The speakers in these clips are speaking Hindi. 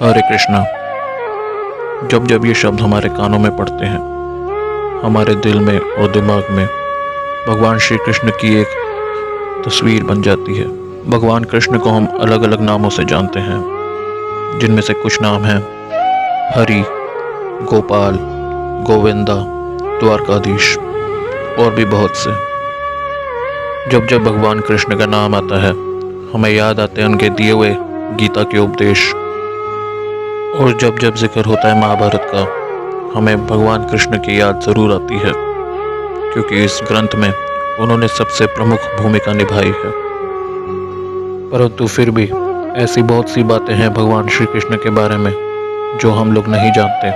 हरे कृष्णा। जब जब ये शब्द हमारे कानों में पड़ते हैं, हमारे दिल में और दिमाग में भगवान श्री कृष्ण की एक तस्वीर बन जाती है। भगवान कृष्ण को हम अलग अलग नामों से जानते हैं, जिनमें से कुछ नाम हैं हरि, गोपाल, गोविंदा, द्वारकाधीश और भी बहुत से। जब जब भगवान कृष्ण का नाम आता है, हमें याद आते हैं उनके दिए हुए गीता के उपदेश। और जब जब जिक्र होता है महाभारत का, हमें भगवान कृष्ण की याद ज़रूर आती है, क्योंकि इस ग्रंथ में उन्होंने सबसे प्रमुख भूमिका निभाई है। परंतु फिर भी ऐसी बहुत सी बातें हैं भगवान श्री कृष्ण के बारे में जो हम लोग नहीं जानते,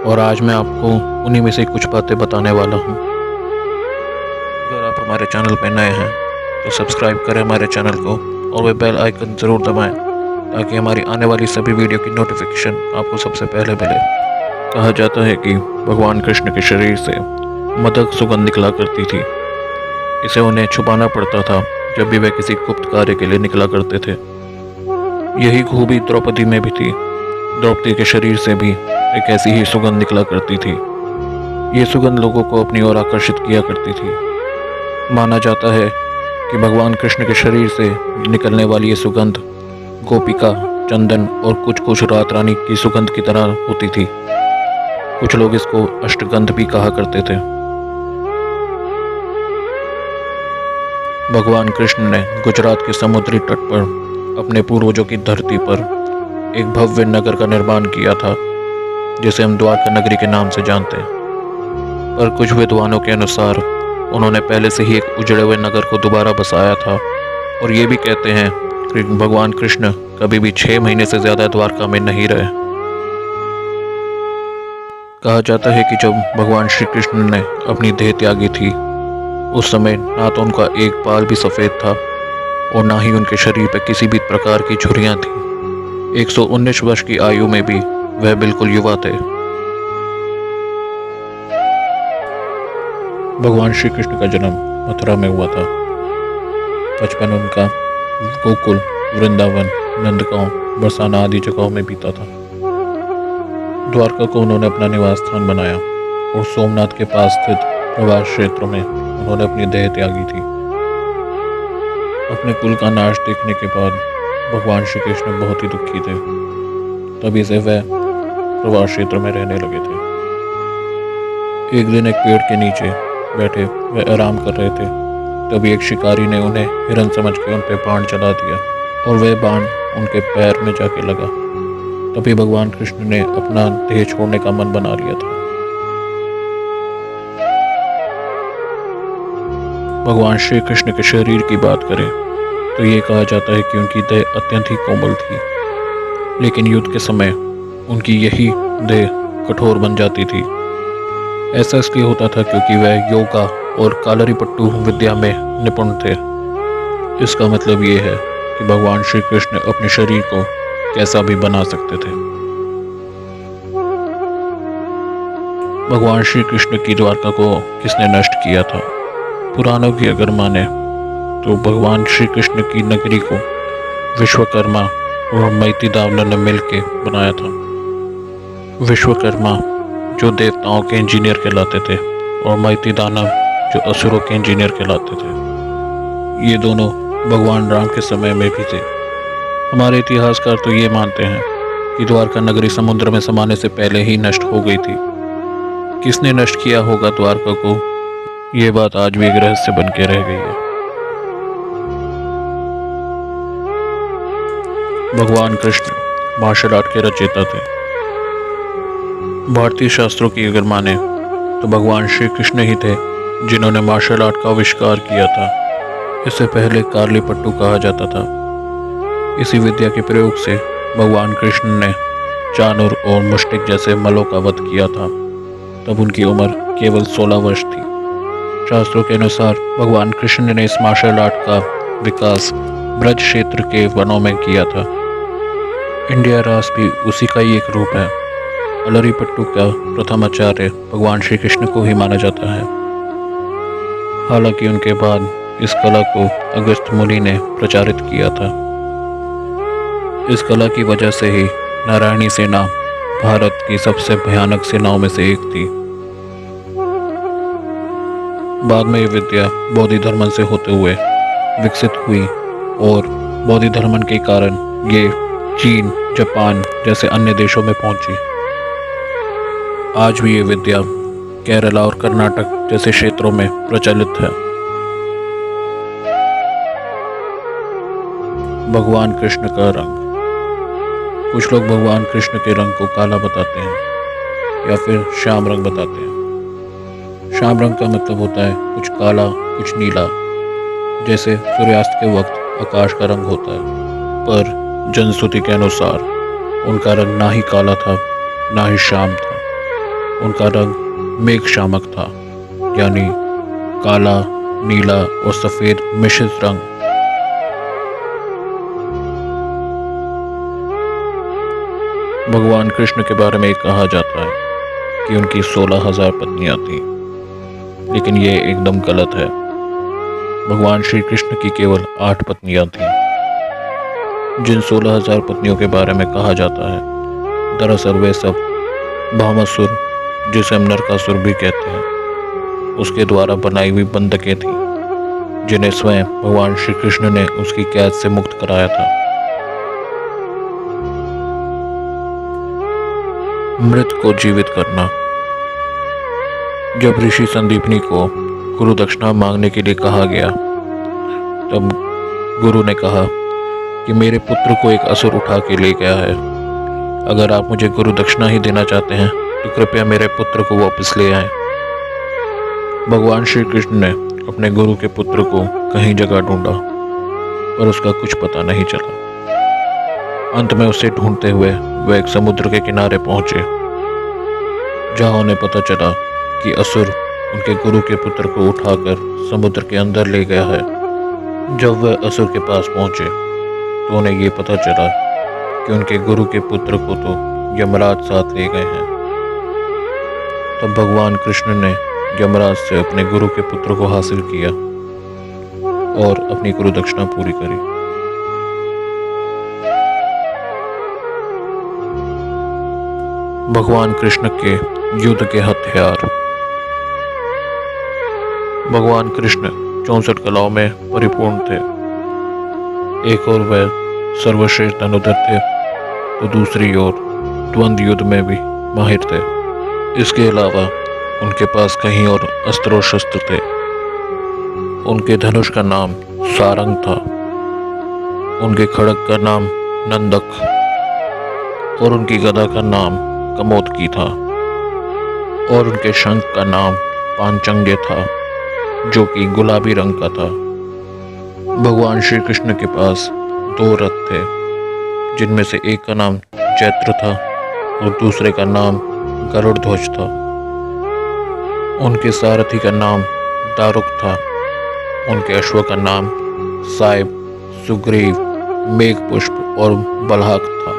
और आज मैं आपको उन्हीं में से कुछ बातें बताने वाला हूँ। अगर आप हमारे चैनल पर नए हैं तो सब्सक्राइब करें हमारे चैनल को और वह बेल आइकन ज़रूर दबाएं, ताकि हमारी आने वाली सभी वीडियो की नोटिफिकेशन आपको सबसे पहले मिले। कहा जाता है कि भगवान कृष्ण के शरीर से मदक सुगंध निकला करती थी। इसे उन्हें छुपाना पड़ता था जब भी वे किसी गुप्त कार्य के लिए निकला करते थे। यही खूबी द्रौपदी में भी थी। द्रौपदी के शरीर से भी एक ऐसी ही सुगंध निकला करती थी। ये सुगंध लोगों को अपनी ओर आकर्षित किया करती थी। माना जाता है कि भगवान कृष्ण के शरीर से निकलने वाली ये सुगंध गोपिका, चंदन और कुछ रात रानी की सुगंध की तरह होती थी। कुछ लोग इसको अष्टगंध भी कहा करते थे। भगवान कृष्ण ने गुजरात के समुद्री तट पर अपने पूर्वजों की धरती पर एक भव्य नगर का निर्माण किया था, जिसे हम द्वारका नगरी के नाम से जानते हैं। पर कुछ विद्वानों के अनुसार उन्होंने पहले से ही एक उजड़े हुए नगर को दोबारा बसाया था, और ये भी कहते हैं कि भगवान कृष्ण कभी भी 6 महीने से ज़्यादा द्वारका में नहीं रहे। कहा जाता है कि जब भगवान श्री कृष्ण ने अपनी देह त्यागी थी, उस समय ना तो उनका एक बाल भी सफ़ेद था और ना ही उनके शरीर पर किसी भी प्रकार की झुर्रियाँ थीं। 119 वर्ष की आयु में भी वह बिल्कुल युवा थे। भगवान श्री कृष्ण का जन्म मथुरा में हुआ था। बचपन उनका गोकुल, वृंदावन, नंदगांव, बरसाना आदि जगहों में बीता था। द्वारका को उन्होंने अपना निवास स्थान बनाया और सोमनाथ के पास स्थित प्रवास क्षेत्र में उन्होंने अपनी देह त्यागी थी। अपने कुल का नाश देखने के बाद भगवान श्री कृष्ण बहुत ही दुखी थे। तभी से वह प्रवास क्षेत्र में रहने लगे थे। एक दिन एक पेड़ के नीचे बैठे वह आराम कर रहे थे। तभी एक शिकारी ने उन्हें हिरन समझ के उन पर बाण चला दिया, और वह बाण उनके पैर में जाके लगा। तभी भगवान कृष्ण ने अपना देह छोड़ने का मन बना लिया था। भगवान श्री कृष्ण के शरीर की बात करें तो ये कहा जाता है कि उनकी देह अत्यंत ही कोमल थी, लेकिन युद्ध के समय उनकी यही देह कठोर बन जाती थी। ऐसा इसलिए होता था क्योंकि वह योगा और कालरीपट्टू विद्या में निपुण थे। इसका मतलब ये है कि भगवान श्री कृष्ण अपने शरीर को कैसा भी बना सकते थे। भगवान श्री कृष्ण की द्वारका को किसने नष्ट किया था? पुराणों की अगर माने तो भगवान श्री कृष्ण की नगरी को विश्वकर्मा और मैती दानव ने मिलकर बनाया था। विश्वकर्मा जो देवताओं के इंजीनियर कहलाते थे, और मैती दानव जो असुरों के इंजीनियर कहलाते थे। ये दोनों भगवान राम के समय में भी थे। हमारे इतिहासकार तो ये मानते हैं कि द्वारका नगरी समुद्र में समाने से पहले ही नष्ट हो गई थी। किसने नष्ट किया होगा द्वारका को, ये बात आज भी एक रहस्य बन के रह गई है। भगवान कृष्ण मार्शल आर्ट के रचयिता थे। भारतीय शास्त्रों की अगर माने तो भगवान श्री कृष्ण ही थे जिन्होंने मार्शल आर्ट का आविष्कार किया था। इसे पहले कारलीपट्टू कहा जाता था। इसी विद्या के प्रयोग से भगवान कृष्ण ने चाणूर और मुष्टिक जैसे मल्लों का वध किया था। तब उनकी उम्र केवल 16 वर्ष थी। शास्त्रों के अनुसार भगवान कृष्ण ने इस मार्शल आर्ट का विकास ब्रज क्षेत्र के वनों में किया था। इंडिया रास भी उसी का ही एक रूप है। कालरीपट्टू का प्रथम आचार्य भगवान श्री कृष्ण को ही माना जाता है। हालांकि उनके बाद इस कला को अगस्त्य मुनि ने प्रचारित किया था। इस कला की वजह से ही नारायणी सेना भारत की सबसे भयानक सेनाओं में से एक थी। बाद में ये विद्या बौद्ध धर्म से होते हुए विकसित हुई और बौद्ध धर्म के कारण ये चीन, जापान जैसे अन्य देशों में पहुंची। आज भी ये विद्या केरला और कर्नाटक जैसे क्षेत्रों में प्रचलित है। भगवान कृष्ण का रंग। कुछ लोग भगवान कृष्ण के रंग को काला बताते हैं या फिर श्याम रंग बताते हैं। श्याम रंग का मतलब होता है कुछ काला कुछ नीला, जैसे सूर्यास्त के वक्त आकाश का रंग होता है। पर जनश्रुति के अनुसार उनका रंग ना ही काला था ना ही श्याम था, उनका रंग मेघ शामक था, यानी काला, नीला और सफ़ेद मिश्रित रंग। भगवान कृष्ण के बारे में कहा जाता है कि उनकी 16,000 पत्नियां थीं, लेकिन ये एकदम गलत है। भगवान श्री कृष्ण की केवल 8 पत्नियां थीं। जिन 16,000 पत्नियों के बारे में कहा जाता है, दरअसल वे सब भामासुर, जिसे हम नरकासुर भी कहते हैं, उसके द्वारा बनाई हुई बंधकें थीं, जिन्हें स्वयं भगवान श्री कृष्ण ने उसकी कैद से मुक्त कराया था। मृत को जीवित करना। जब ऋषि संदीपनी को गुरु दक्षिणा मांगने के लिए कहा गया, तब गुरु ने कहा कि मेरे पुत्र को एक असुर उठा के ले गया है। अगर आप मुझे गुरु दक्षिणा ही देना चाहते हैं तो कृपया मेरे पुत्र को वापस ले आएं। भगवान श्री कृष्ण ने अपने गुरु के पुत्र को कहीं जगह ढूंढा, पर उसका कुछ पता नहीं चला। अंत में उसे ढूंढते हुए वह एक समुद्र के किनारे पहुंचे, जहां उन्हें पता चला कि असुर उनके गुरु के पुत्र को उठाकर समुद्र के अंदर ले गया है। जब वह असुर के पास पहुंचे तो उन्हें ये पता चला कि उनके गुरु के पुत्र को तो यमराज साथ ले गए हैं। तब भगवान कृष्ण ने यमराज से अपने गुरु के पुत्र को हासिल किया और अपनी गुरु दक्षिणा पूरी करी। भगवान कृष्ण के युद्ध के हथियार। भगवान कृष्ण 64 कलाओं में परिपूर्ण थे। एक ओर वह सर्वश्रेष्ठ धनुधर थे तो दूसरी ओर द्वंद्व युद्ध में भी माहिर थे। इसके अलावा उनके पास कहीं और अस्त्र और शस्त्र थे। उनके धनुष का नाम सारंग था, उनके खड़ग का नाम नंदक और उनकी गदा का नाम कमोदकी था और उनके शंख का नाम पांचंगे था, जो कि गुलाबी रंग का था। भगवान श्री कृष्ण के पास 2 रथ थे, जिनमें से एक का नाम चैत्र था और दूसरे का नाम गरुड़ ध्वज था। उनके सारथी का नाम दारुक था, उनके अश्व का नाम साइब, सुग्रीव, मेघपुष्प और बलहाक था।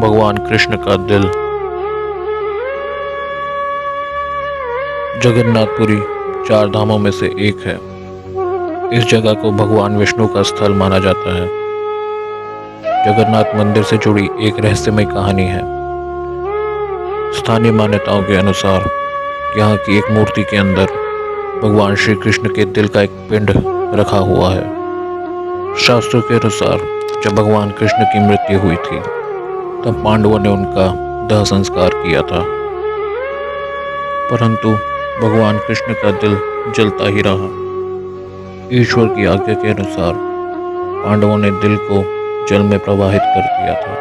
भगवान कृष्ण का दिल। जगन्नाथपुरी 4 धामों में से एक है। इस जगह को भगवान विष्णु का स्थल माना जाता है। जगन्नाथ मंदिर से जुड़ी एक रहस्यमय कहानी है। स्थानीय मान्यताओं के अनुसार यहाँ की एक मूर्ति के अंदर भगवान श्री कृष्ण के दिल का एक पिंड रखा हुआ है। शास्त्रों के अनुसार जब भगवान कृष्ण की मृत्यु हुई थी, तब पांडवों ने उनका दाह संस्कार किया था, परंतु भगवान कृष्ण का दिल जलता ही रहा। ईश्वर की आज्ञा के अनुसार पांडवों ने दिल को जल में प्रवाहित कर दिया था।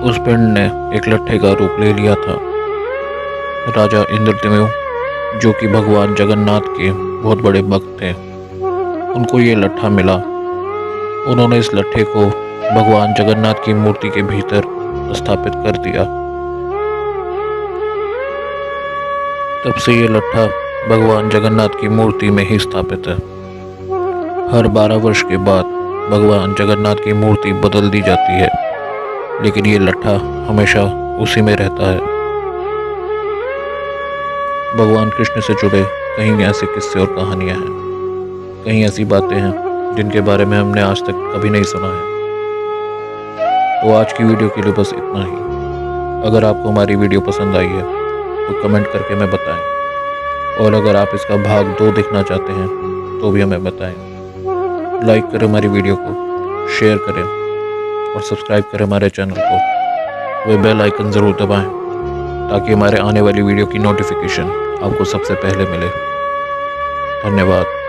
उस पिंड ने एक लट्ठे का रूप ले लिया था। राजा इंद्रद्युम्न, जो कि भगवान जगन्नाथ के बहुत बड़े भक्त थे, उनको ये लट्ठा मिला। उन्होंने इस लट्ठे को भगवान जगन्नाथ की मूर्ति के भीतर स्थापित कर दिया। तब से ये लट्ठा भगवान जगन्नाथ की मूर्ति में ही स्थापित है। हर 12 वर्ष के बाद भगवान जगन्नाथ की मूर्ति बदल दी जाती है, लेकिन ये लट्ठा हमेशा उसी में रहता है। भगवान कृष्ण से जुड़े कहीं ऐसे किस्से और कहानियां हैं, कहीं ऐसी बातें हैं जिनके बारे में हमने आज तक कभी नहीं सुना है। तो आज की वीडियो के लिए बस इतना ही। अगर आपको हमारी वीडियो पसंद आई है तो कमेंट करके हमें बताएं, और अगर आप इसका भाग 2 देखना चाहते हैं तो भी हमें बताएं। लाइक करें हमारी वीडियो को, शेयर करें और सब्सक्राइब करें हमारे चैनल को। वे बेल आइकन ज़रूर दबाएं ताकि हमारे आने वाली वीडियो की नोटिफिकेशन आपको सबसे पहले मिले। धन्यवाद।